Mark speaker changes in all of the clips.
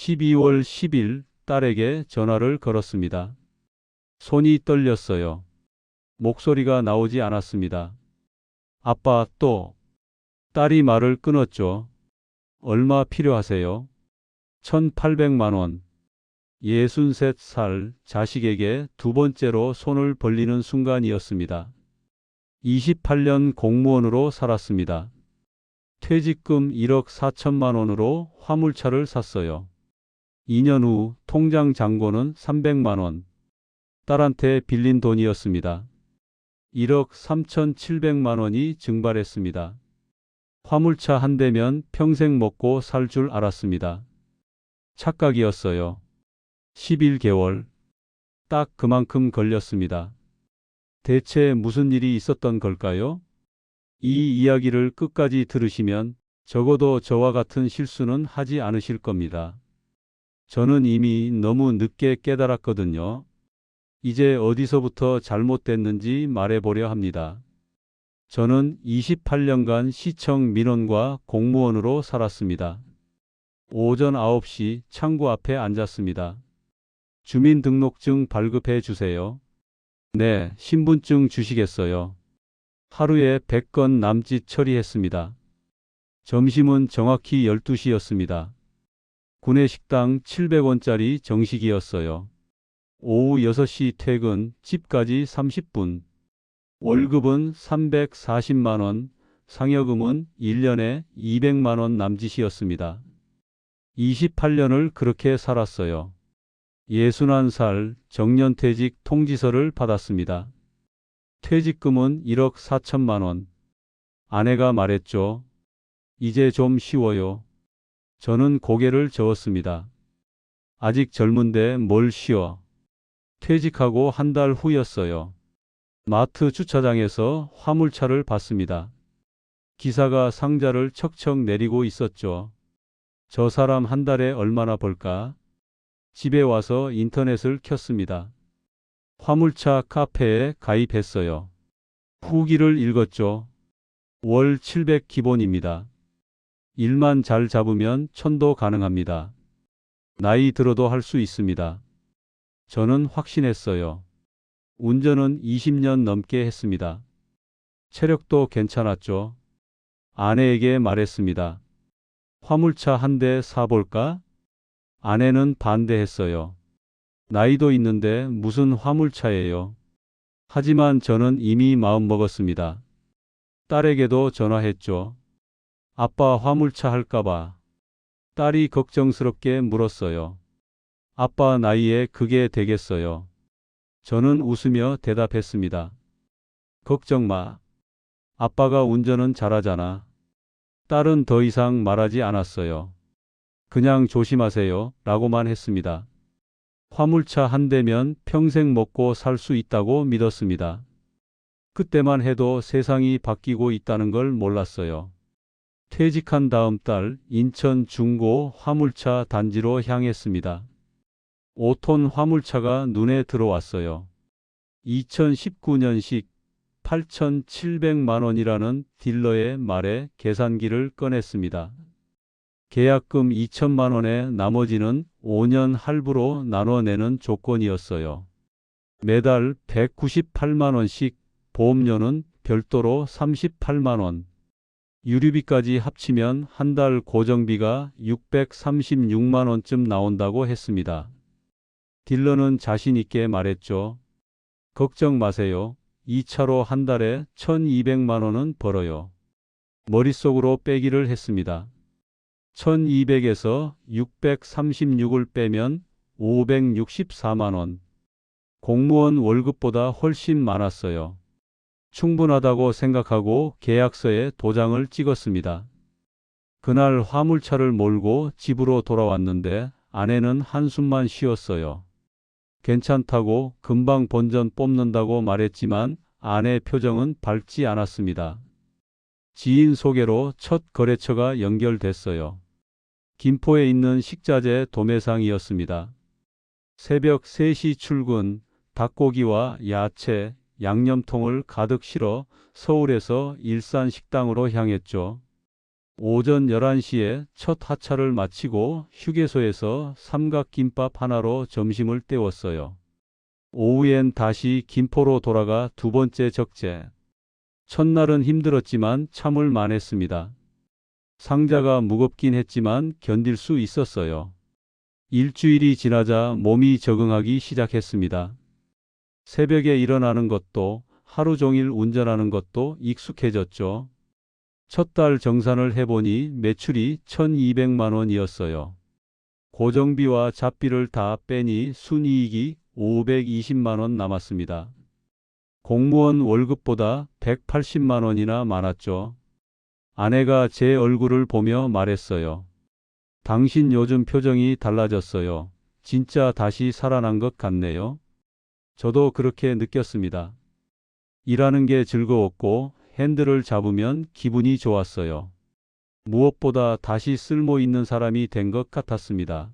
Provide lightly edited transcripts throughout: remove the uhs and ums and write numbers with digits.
Speaker 1: 12월 10일 딸에게 전화를 걸었습니다. 손이 떨렸어요. 목소리가 나오지 않았습니다. 아빠 또. 딸이 말을 끊었죠. 얼마 필요하세요? 1,800만 원. 63살 자식에게 두 번째로 손을 벌리는 순간이었습니다. 28년 공무원으로 살았습니다. 퇴직금 1억 4천만 원으로 화물차를 샀어요. 2년 후 통장 잔고는 300만 원. 딸한테 빌린 돈이었습니다. 1억 3,700만 원이 증발했습니다. 화물차 한 대면 평생 먹고 살 줄 알았습니다. 착각이었어요. 11개월. 딱 그만큼 걸렸습니다. 대체 무슨 일이 있었던 걸까요? 이 이야기를 끝까지 들으시면 적어도 저와 같은 실수는 하지 않으실 겁니다. 저는 이미 너무 늦게 깨달았거든요. 이제 어디서부터 잘못됐는지 말해보려 합니다. 저는 28년간 시청 민원과 공무원으로 살았습니다. 오전 9시 창구 앞에 앉았습니다. 주민등록증 발급해 주세요. 네, 신분증 주시겠어요? 하루에 100건 남짓 처리했습니다. 점심은 정확히 12시였습니다. 구내식당 700원짜리 정식이었어요. 오후 6시 퇴근, 집까지 30분. 월급은 340만 원, 상여금은 1년에 200만 원 남짓이었습니다. 28년을 그렇게 살았어요. 61살 정년퇴직 통지서를 받았습니다. 퇴직금은 1억 4천만 원. 아내가 말했죠. 이제 좀 쉬워요. 저는 고개를 저었습니다. 아직 젊은데 뭘 쉬어. 퇴직하고 한 달 후였어요. 마트 주차장에서 화물차를 봤습니다. 기사가 상자를 척척 내리고 있었죠. 저 사람 한 달에 얼마나 벌까? 집에 와서 인터넷을 켰습니다. 화물차 카페에 가입했어요. 후기를 읽었죠. 월 700 기본입니다. 일만 잘 잡으면 1000도 가능합니다. 나이 들어도 할 수 있습니다. 저는 확신했어요. 운전은 20년 넘게 했습니다. 체력도 괜찮았죠. 아내에게 말했습니다. 화물차 한 대 사볼까? 아내는 반대했어요. 나이도 있는데 무슨 화물차예요. 하지만 저는 이미 마음먹었습니다. 딸에게도 전화했죠. 아빠 화물차 할까봐. 딸이 걱정스럽게 물었어요. 아빠 나이에 그게 되겠어요. 저는 웃으며 대답했습니다. 걱정 마. 아빠가 운전은 잘하잖아. 딸은 더 이상 말하지 않았어요. 그냥 조심하세요 라고만 했습니다. 화물차 한 대면 평생 먹고 살 수 있다고 믿었습니다. 그때만 해도 세상이 바뀌고 있다는 걸 몰랐어요. 퇴직한 다음 달 인천 중고 화물차 단지로 향했습니다. 5톤 화물차가 눈에 들어왔어요. 2019년식 8,700만 원이라는 딜러의 말에 계산기를 꺼냈습니다. 계약금 2천만 원에 나머지는 5년 할부로 나눠내는 조건이었어요. 매달 198만 원씩, 보험료는 별도로 38만 원. 유류비까지 합치면 한 달 고정비가 636만 원쯤 나온다고 했습니다. 딜러는 자신 있게 말했죠. 걱정 마세요. 이 차로 한 달에 1,200만 원은 벌어요. 머릿속으로 빼기를 했습니다. 1,200에서 636을 빼면 564만 원. 공무원 월급보다 훨씬 많았어요. 충분하다고 생각하고 계약서에 도장을 찍었습니다. 그날 화물차를 몰고 집으로 돌아왔는데 아내는 한숨만 쉬었어요. 괜찮다고 금방 본전 뽑는다고 말했지만 아내 표정은 밝지 않았습니다. 지인 소개로 첫 거래처가 연결됐어요. 김포에 있는 식자재 도매상이었습니다. 새벽 3시 출근, 닭고기와 야채, 양념통을 가득 실어 서울에서 일산 식당으로 향했죠. 오전 11시에 첫 하차를 마치고 휴게소에서 삼각김밥 하나로 점심을 때웠어요. 오후엔 다시 김포로 돌아가 두 번째 적재. 첫날은 힘들었지만 참을 만했습니다. 상자가 무겁긴 했지만 견딜 수 있었어요. 일주일이 지나자 몸이 적응하기 시작했습니다. 새벽에 일어나는 것도 하루 종일 운전하는 것도 익숙해졌죠. 첫 달 정산을 해보니 매출이 1,200만 원이었어요. 고정비와 잡비를 다 빼니 순이익이 520만 원 남았습니다. 공무원 월급보다 180만 원이나 많았죠. 아내가 제 얼굴을 보며 말했어요. 당신 요즘 표정이 달라졌어요. 진짜 다시 살아난 것 같네요. 저도 그렇게 느꼈습니다. 일하는 게 즐거웠고 핸들을 잡으면 기분이 좋았어요. 무엇보다 다시 쓸모 있는 사람이 된 것 같았습니다.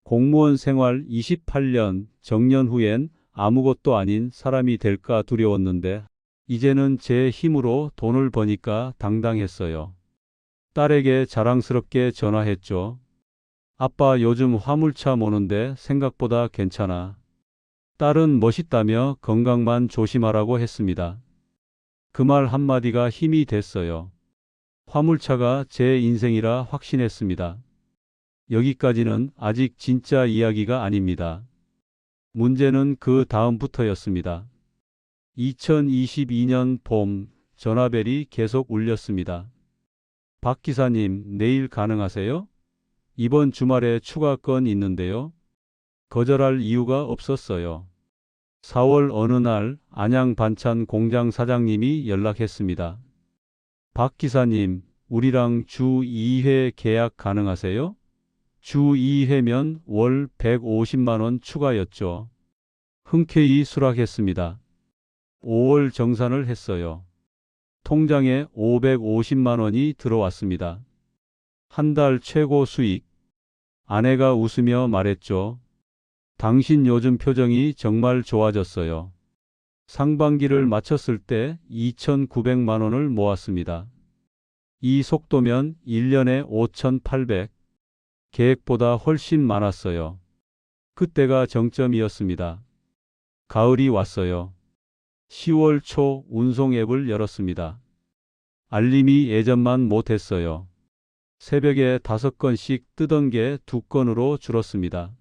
Speaker 1: 공무원 생활 28년, 정년 후엔 아무것도 아닌 사람이 될까 두려웠는데 이제는 제 힘으로 돈을 버니까 당당했어요. 딸에게 자랑스럽게 전화했죠. 아빠 요즘 화물차 모는데 생각보다 괜찮아. 딸은 멋있다며 건강만 조심하라고 했습니다. 그 말 한마디가 힘이 됐어요. 화물차가 제 인생이라 확신했습니다. 여기까지는 아직 진짜 이야기가 아닙니다. 문제는 그 다음부터였습니다. 2022년 봄 전화벨이 계속 울렸습니다. 박 기사님, 내일 가능하세요? 이번 주말에 추가 건 있는데요. 거절할 이유가 없었어요. 4월 어느 날 안양 반찬 공장 사장님이 연락했습니다. 박 기사님, 우리랑 주 2회 계약 가능하세요? 주 2회면 월 150만 원 추가였죠. 흔쾌히 수락했습니다. 5월 정산을 했어요. 통장에 550만 원이 들어왔습니다. 한 달 최고 수익. 아내가 웃으며 말했죠. 당신 요즘 표정이 정말 좋아졌어요. 상반기를 마쳤을 때 2,900만 원을 모았습니다. 이 속도면 1년에 5,800. 계획보다 훨씬 많았어요. 그때가 정점이었습니다. 가을이 왔어요. 10월 초 운송 앱을 열었습니다. 알림이 예전만 못했어요. 새벽에 5건씩 뜨던 게 2건으로 줄었습니다.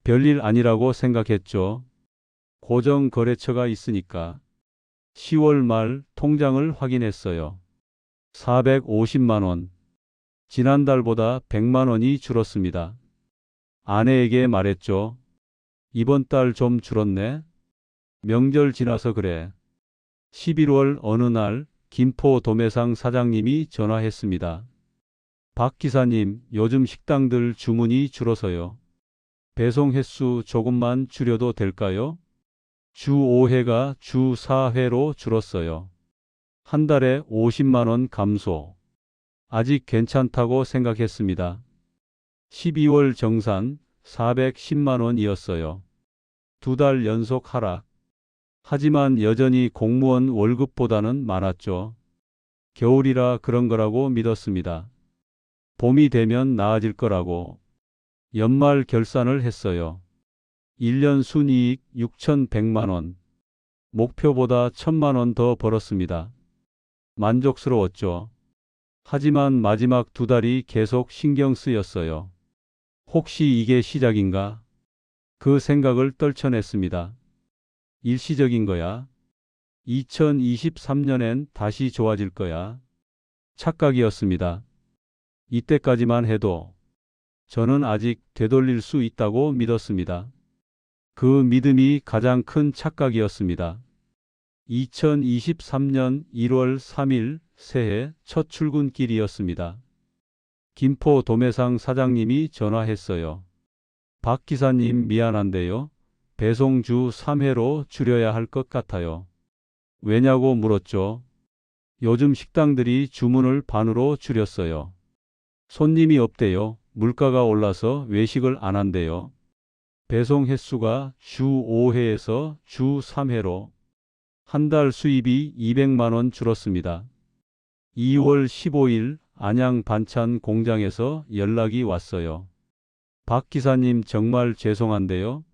Speaker 1: 별일 아니라고 생각했죠. 고정 거래처가 있으니까. 10월 말 통장을 확인했어요. 450만 원. 지난달보다 100만 원이 줄었습니다. 아내에게 말했죠. 이번 달 좀 줄었네. 명절 지나서 그래. 11월 어느 날 김포 도매상 사장님이 전화했습니다. 박 기사님, 요즘 식당들 주문이 줄어서요. 배송 횟수 조금만 줄여도 될까요? 주 5회가 주 4회로 줄었어요. 한 달에 50만 원 감소. 아직 괜찮다고 생각했습니다. 12월 정산 410만 원이었어요. 2달 연속 하락. 하지만 여전히 공무원 월급보다는 많았죠. 겨울이라 그런 거라고 믿었습니다. 봄이 되면 나아질 거라고. 연말 결산을 했어요. 1년 순이익 6,100만 원. 목표보다 1,000만 원 더 벌었습니다. 만족스러웠죠. 하지만 마지막 2달이 계속 신경 쓰였어요. 혹시 이게 시작인가? 그 생각을 떨쳐냈습니다. 일시적인 거야. 2023년엔 다시 좋아질 거야. 착각이었습니다. 이때까지만 해도 저는 아직 되돌릴 수 있다고 믿었습니다. 그 믿음이 가장 큰 착각이었습니다. 2023년 1월 3일 새해 첫 출근길이었습니다. 김포 도매상 사장님이 전화했어요. 박 기사님 미안한데요. 배송 주 3회로 줄여야 할 것 같아요. 왜냐고 물었죠. 요즘 식당들이 주문을 반으로 줄였어요. 손님이 없대요. 물가가 올라서 외식을 안 한대요. 배송 횟수가 주 5회에서 주 3회로 한 달 수입이 200만 원 줄었습니다. 2월 15일 안양 반찬 공장에서 연락이 왔어요. 박 기사님 정말 죄송한데요.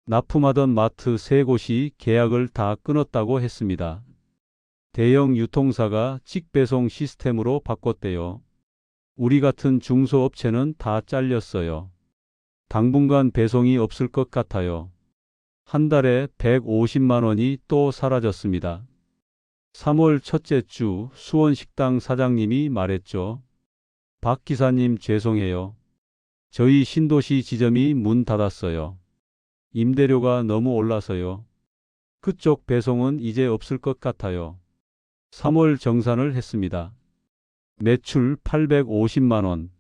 Speaker 1: 납품하던 마트 3곳이 계약을 다 끊었다고 했습니다. 대형 유통사가 직배송 시스템으로 바꿨대요. 우리 같은 중소업체는 다 잘렸어요. 당분간 배송이 없을 것 같아요. 한 달에 150만 원이 또 사라졌습니다. 3월 첫째 주 수원식당 사장님이 말했죠. 박 기사님 죄송해요. 저희 신도시 지점이 문 닫았어요. 임대료가 너무 올라서요. 그쪽 배송은 이제 없을 것 같아요. 3월 정산을 했습니다. 매출 850만 원.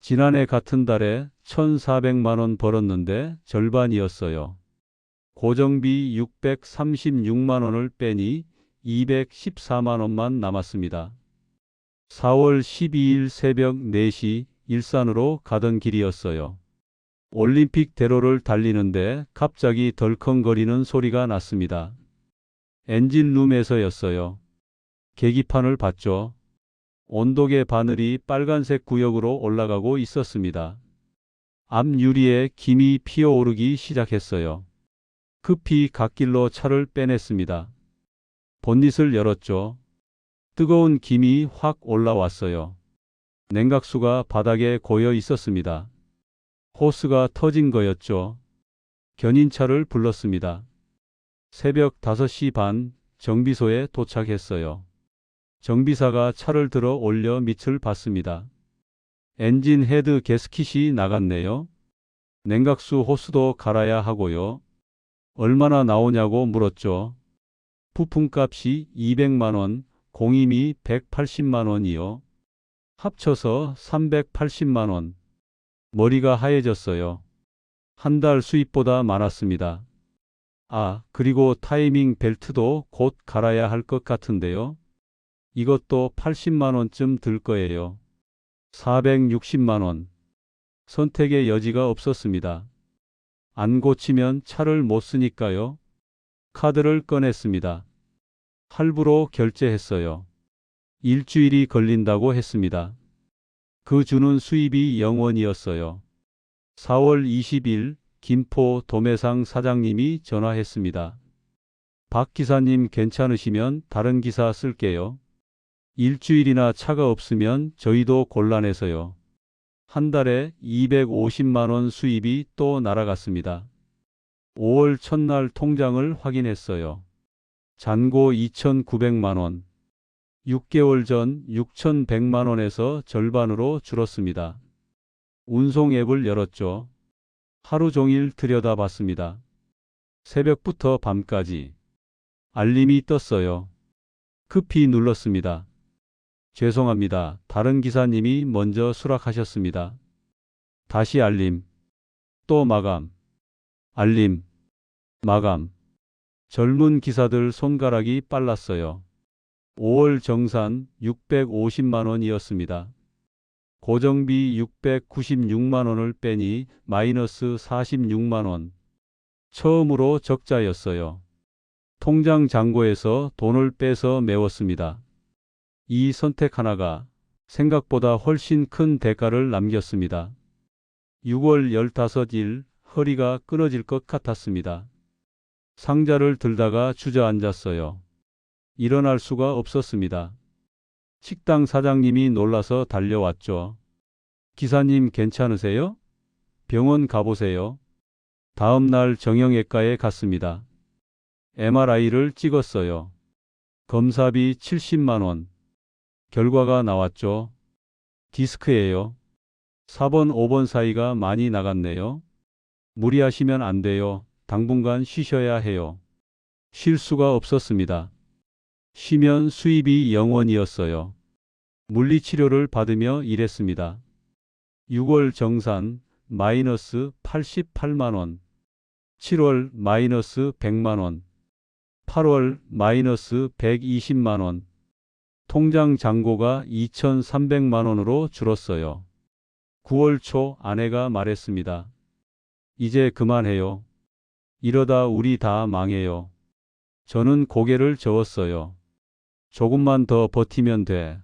Speaker 1: 지난해 같은 달에 1,400만 원 벌었는데 절반이었어요. 고정비 636만 원을 빼니 214만 원만 남았습니다. 4월 12일 새벽 4시 일산으로 가던 길이었어요. 올림픽 대로를 달리는데 갑자기 덜컹거리는 소리가 났습니다. 엔진룸에서였어요. 계기판을 봤죠. 온도계 바늘이 빨간색 구역으로 올라가고 있었습니다. 앞 유리에 김이 피어오르기 시작했어요. 급히 갓길로 차를 빼냈습니다. 본닛을 열었죠. 뜨거운 김이 확 올라왔어요. 냉각수가 바닥에 고여 있었습니다. 호스가 터진 거였죠. 견인차를 불렀습니다. 새벽 5시 반 정비소에 도착했어요. 정비사가 차를 들어 올려 밑을 봤습니다. 엔진 헤드 게스킷이 나갔네요. 냉각수 호스도 갈아야 하고요. 얼마나 나오냐고 물었죠. 부품값이 200만 원, 공임이 180만 원이요. 합쳐서 380만 원. 머리가 하얘졌어요. 한 달 수입보다 많았습니다. 아, 그리고 타이밍 벨트도 곧 갈아야 할 것 같은데요. 이것도 80만 원쯤 들 거예요. 460만 원. 선택의 여지가 없었습니다. 안 고치면 차를 못 쓰니까요. 카드를 꺼냈습니다. 할부로 결제했어요. 일주일이 걸린다고 했습니다. 그 주는 수입이 0원이었어요. 4월 20일 김포 도매상 사장님이 전화했습니다. 박 기사님 괜찮으시면 다른 기사 쓸게요. 일주일이나 차가 없으면 저희도 곤란해서요. 한 달에 250만 원 수입이 또 날아갔습니다. 5월 첫날 통장을 확인했어요. 잔고 2,900만 원. 6개월 전 6,100만 원에서 절반으로 줄었습니다. 운송 앱을 열었죠. 하루 종일 들여다봤습니다. 새벽부터 밤까지. 알림이 떴어요. 급히 눌렀습니다. 죄송합니다. 다른 기사님이 먼저 수락하셨습니다. 다시 알림. 또 마감. 알림. 마감. 젊은 기사들 손가락이 빨랐어요. 5월 정산 650만 원이었습니다. 고정비 696만 원을 빼니 마이너스 46만 원. 처음으로 적자였어요. 통장 잔고에서 돈을 빼서 메웠습니다. 이 선택 하나가 생각보다 훨씬 큰 대가를 남겼습니다. 6월 15일 허리가 끊어질 것 같았습니다. 상자를 들다가 주저앉았어요. 일어날 수가 없었습니다. 식당 사장님이 놀라서 달려왔죠. 기사님 괜찮으세요? 병원 가보세요. 다음 날 정형외과에 갔습니다. MRI를 찍었어요. 검사비 70만 원. 결과가 나왔죠. 디스크예요. 4번, 5번 사이가 많이 나갔네요. 무리하시면 안 돼요. 당분간 쉬셔야 해요. 쉴 수가 없었습니다. 쉬면 수입이 0원이었어요. 물리치료를 받으며 일했습니다. 6월 정산 마이너스 88만 원. 7월 마이너스 100만 원. 8월 마이너스 120만 원. 통장 잔고가 2,300만 원으로 줄었어요. 9월 초 아내가 말했습니다. 이제 그만해요. 이러다 우리 다 망해요. 저는 고개를 저었어요. 조금만 더 버티면 돼.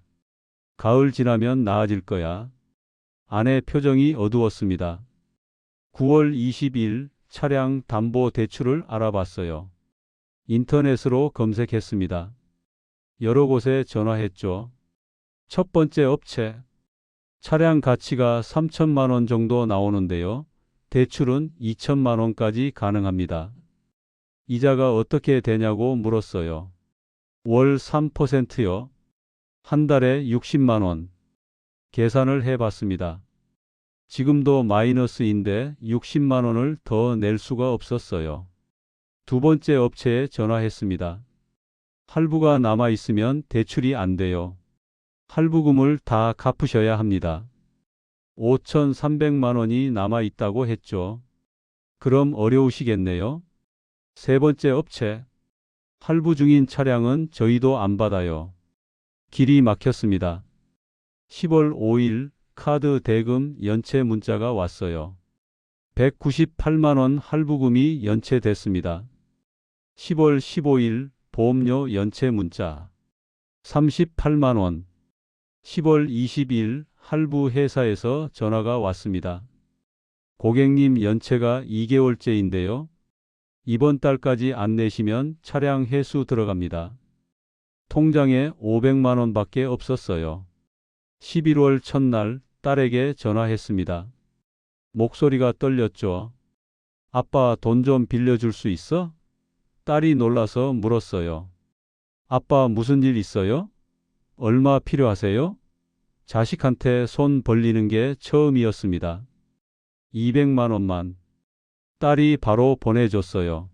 Speaker 1: 가을 지나면 나아질 거야. 아내 표정이 어두웠습니다. 9월 20일 차량 담보 대출을 알아봤어요. 인터넷으로 검색했습니다. 여러 곳에 전화했죠. 첫 번째 업체. 차량 가치가 3천만 원 정도 나오는데요. 대출은 2천만 원까지 가능합니다. 이자가 어떻게 되냐고 물었어요. 월 3%요. 한 달에 60만 원. 계산을 해봤습니다. 지금도 마이너스인데 60만 원을 더 낼 수가 없었어요. 두 번째 업체에 전화했습니다. 할부가 남아있으면 대출이 안 돼요. 할부금을 다 갚으셔야 합니다. 5,300만 원이 남아있다고 했죠. 그럼 어려우시겠네요. 세 번째 업체. 할부 중인 차량은 저희도 안 받아요. 길이 막혔습니다. 10월 5일 카드 대금 연체 문자가 왔어요. 198만 원 할부금이 연체됐습니다. 10월 15일 보험료 연체 문자. 38만 원. 10월 20일 할부 회사에서 전화가 왔습니다. 고객님 연체가 2개월째인데요. 이번 달까지 안 내시면 차량 회수 들어갑니다. 통장에 500만 원밖에 없었어요. 11월 첫날 딸에게 전화했습니다. 목소리가 떨렸죠. 아빠 돈 좀 빌려줄 수 있어? 딸이 놀라서 물었어요. 아빠 무슨 일 있어요? 얼마 필요하세요? 자식한테 손 벌리는 게 처음이었습니다. 200만 원만. 딸이 바로 보내줬어요.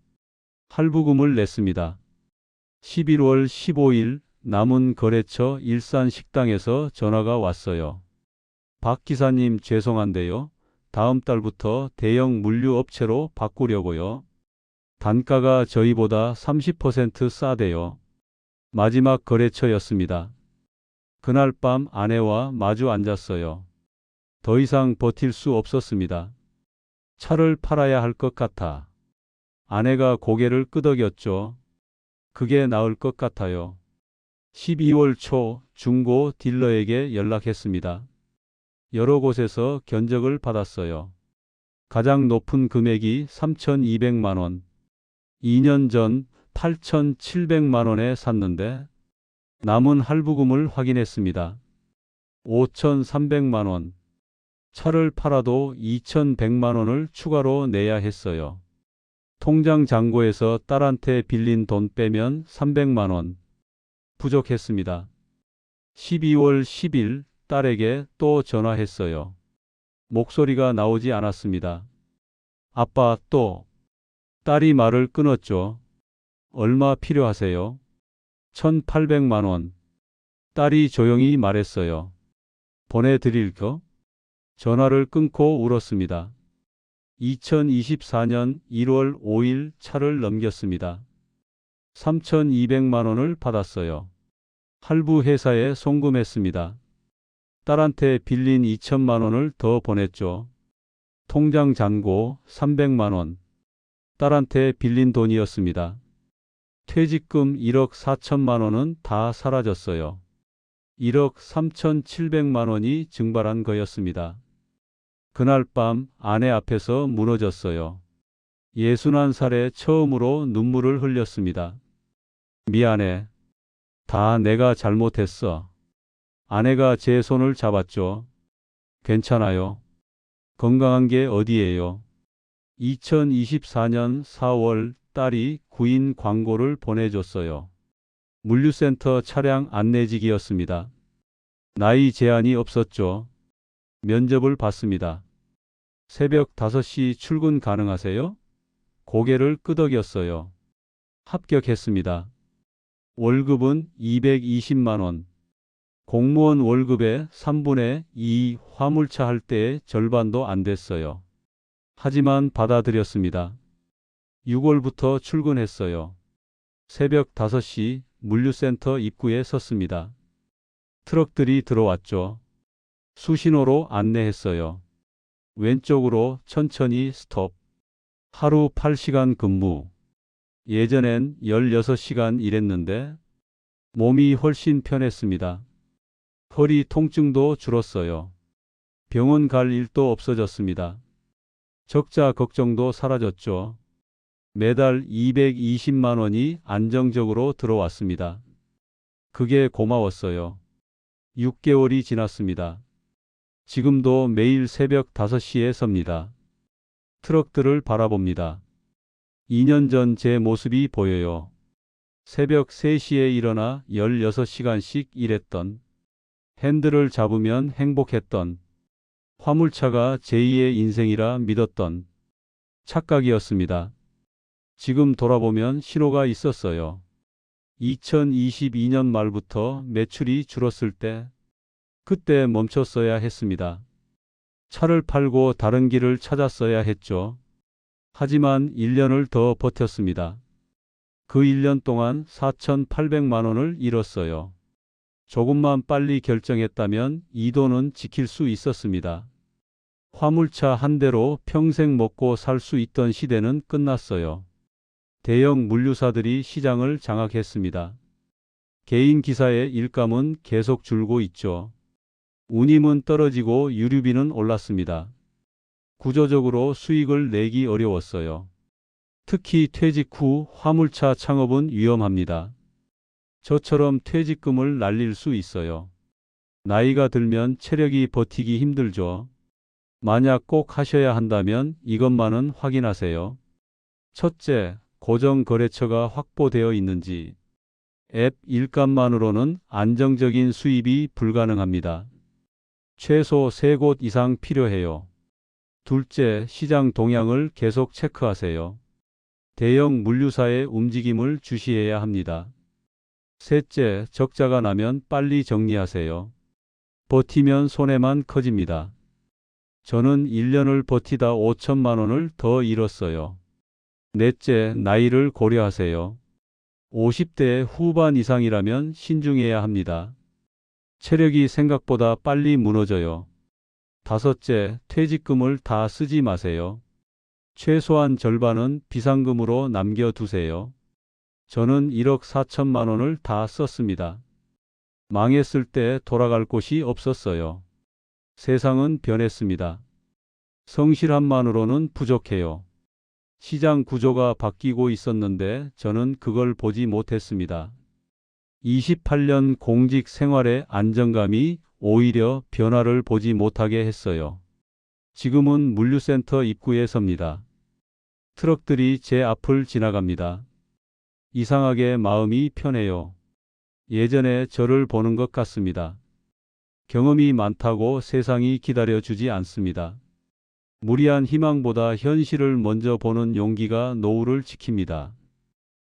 Speaker 1: 할부금을 냈습니다. 11월 15일 남은 거래처 일산식당에서 전화가 왔어요. 박 기사님 죄송한데요. 다음 달부터 대형 물류업체로 바꾸려고요. 단가가 저희보다 30% 싸대요. 마지막 거래처였습니다. 그날 밤 아내와 마주 앉았어요. 더 이상 버틸 수 없었습니다. 차를 팔아야 할 것 같아. 아내가 고개를 끄덕였죠. 그게 나을 것 같아요. 12월 초 중고 딜러에게 연락했습니다. 여러 곳에서 견적을 받았어요. 가장 높은 금액이 3,200만 원. 2년 전 8,700만 원에 샀는데 남은 할부금을 확인했습니다. 5,300만 원. 차를 팔아도 2,100만 원을 추가로 내야 했어요. 통장 잔고에서 딸한테 빌린 돈 빼면 300만 원. 부족했습니다. 12월 10일 딸에게 또 전화했어요. 목소리가 나오지 않았습니다. 아빠 또. 딸이 말을 끊었죠. 얼마 필요하세요? 1,800만 원. 딸이 조용히 말했어요. 보내드릴까? 전화를 끊고 울었습니다. 2024년 1월 5일 차를 넘겼습니다. 3,200만 원을 받았어요. 할부 회사에 송금했습니다. 딸한테 빌린 2천만 원을 더 보냈죠. 통장 잔고 300만 원. 딸한테 빌린 돈이었습니다. 퇴직금 1억 4천만 원은 다 사라졌어요. 1억 3,700만 원이 증발한 거였습니다. 그날 밤 아내 앞에서 무너졌어요. 61살에 처음으로 눈물을 흘렸습니다. 미안해. 다 내가 잘못했어. 아내가 제 손을 잡았죠. 괜찮아요. 건강한 게 어디예요. 2024년 4월 딸이 구인 광고를 보내줬어요. 물류센터 차량 안내직이었습니다. 나이 제한이 없었죠. 면접을 봤습니다. 새벽 5시 출근 가능하세요? 고개를 끄덕였어요. 합격했습니다. 월급은 220만 원. 공무원 월급의 3분의 2 화물차 할 때의 절반도 안 됐어요. 하지만 받아들였습니다. 6월부터 출근했어요. 새벽 5시 물류센터 입구에 섰습니다. 트럭들이 들어왔죠. 수신호로 안내했어요. 왼쪽으로 천천히 스톱. 하루 8시간 근무. 예전엔 16시간 일했는데 몸이 훨씬 편했습니다. 허리 통증도 줄었어요. 병원 갈 일도 없어졌습니다. 적자 걱정도 사라졌죠. 매달 220만 원이 안정적으로 들어왔습니다. 그게 고마웠어요. 6개월이 지났습니다. 지금도 매일 새벽 5시에 섭니다. 트럭들을 바라봅니다. 2년 전 제 모습이 보여요. 새벽 3시에 일어나 16시간씩 일했던, 핸들을 잡으면 행복했던, 화물차가 제2의 인생이라 믿었던 착각이었습니다. 지금 돌아보면 신호가 있었어요. 2022년 말부터 매출이 줄었을 때, 그때 멈췄어야 했습니다. 차를 팔고 다른 길을 찾았어야 했죠. 하지만 1년을 더 버텼습니다. 그 1년 동안 4,800만 원을 잃었어요. 조금만 빨리 결정했다면 이 돈은 지킬 수 있었습니다. 화물차 한 대로 평생 먹고 살 수 있던 시대는 끝났어요. 대형 물류사들이 시장을 장악했습니다. 개인 기사의 일감은 계속 줄고 있죠. 운임은 떨어지고 유류비는 올랐습니다. 구조적으로 수익을 내기 어려웠어요. 특히 퇴직 후 화물차 창업은 위험합니다. 저처럼 퇴직금을 날릴 수 있어요. 나이가 들면 체력이 버티기 힘들죠. 만약 꼭 하셔야 한다면 이것만은 확인하세요. 첫째, 고정 거래처가 확보되어 있는지. 앱 일감만으로는 안정적인 수입이 불가능합니다. 최소 3곳 이상 필요해요. 둘째, 시장 동향을 계속 체크하세요. 대형 물류사의 움직임을 주시해야 합니다. 셋째, 적자가 나면 빨리 정리하세요. 버티면 손해만 커집니다. 저는 1년을 버티다 5천만 원을 더 잃었어요. 넷째, 나이를 고려하세요. 50대 후반 이상이라면 신중해야 합니다. 체력이 생각보다 빨리 무너져요. 다섯째, 퇴직금을 다 쓰지 마세요. 최소한 절반은 비상금으로 남겨두세요. 저는 1억 4천만 원을 다 썼습니다. 망했을 때 돌아갈 곳이 없었어요. 세상은 변했습니다. 성실함만으로는 부족해요. 시장 구조가 바뀌고 있었는데 저는 그걸 보지 못했습니다. 28년 공직 생활의 안정감이 오히려 변화를 보지 못하게 했어요. 지금은 물류센터 입구에 섭니다. 트럭들이 제 앞을 지나갑니다. 이상하게 마음이 편해요. 예전에 저를 보는 것 같습니다. 경험이 많다고 세상이 기다려주지 않습니다. 무리한 희망보다 현실을 먼저 보는 용기가 노후를 지킵니다.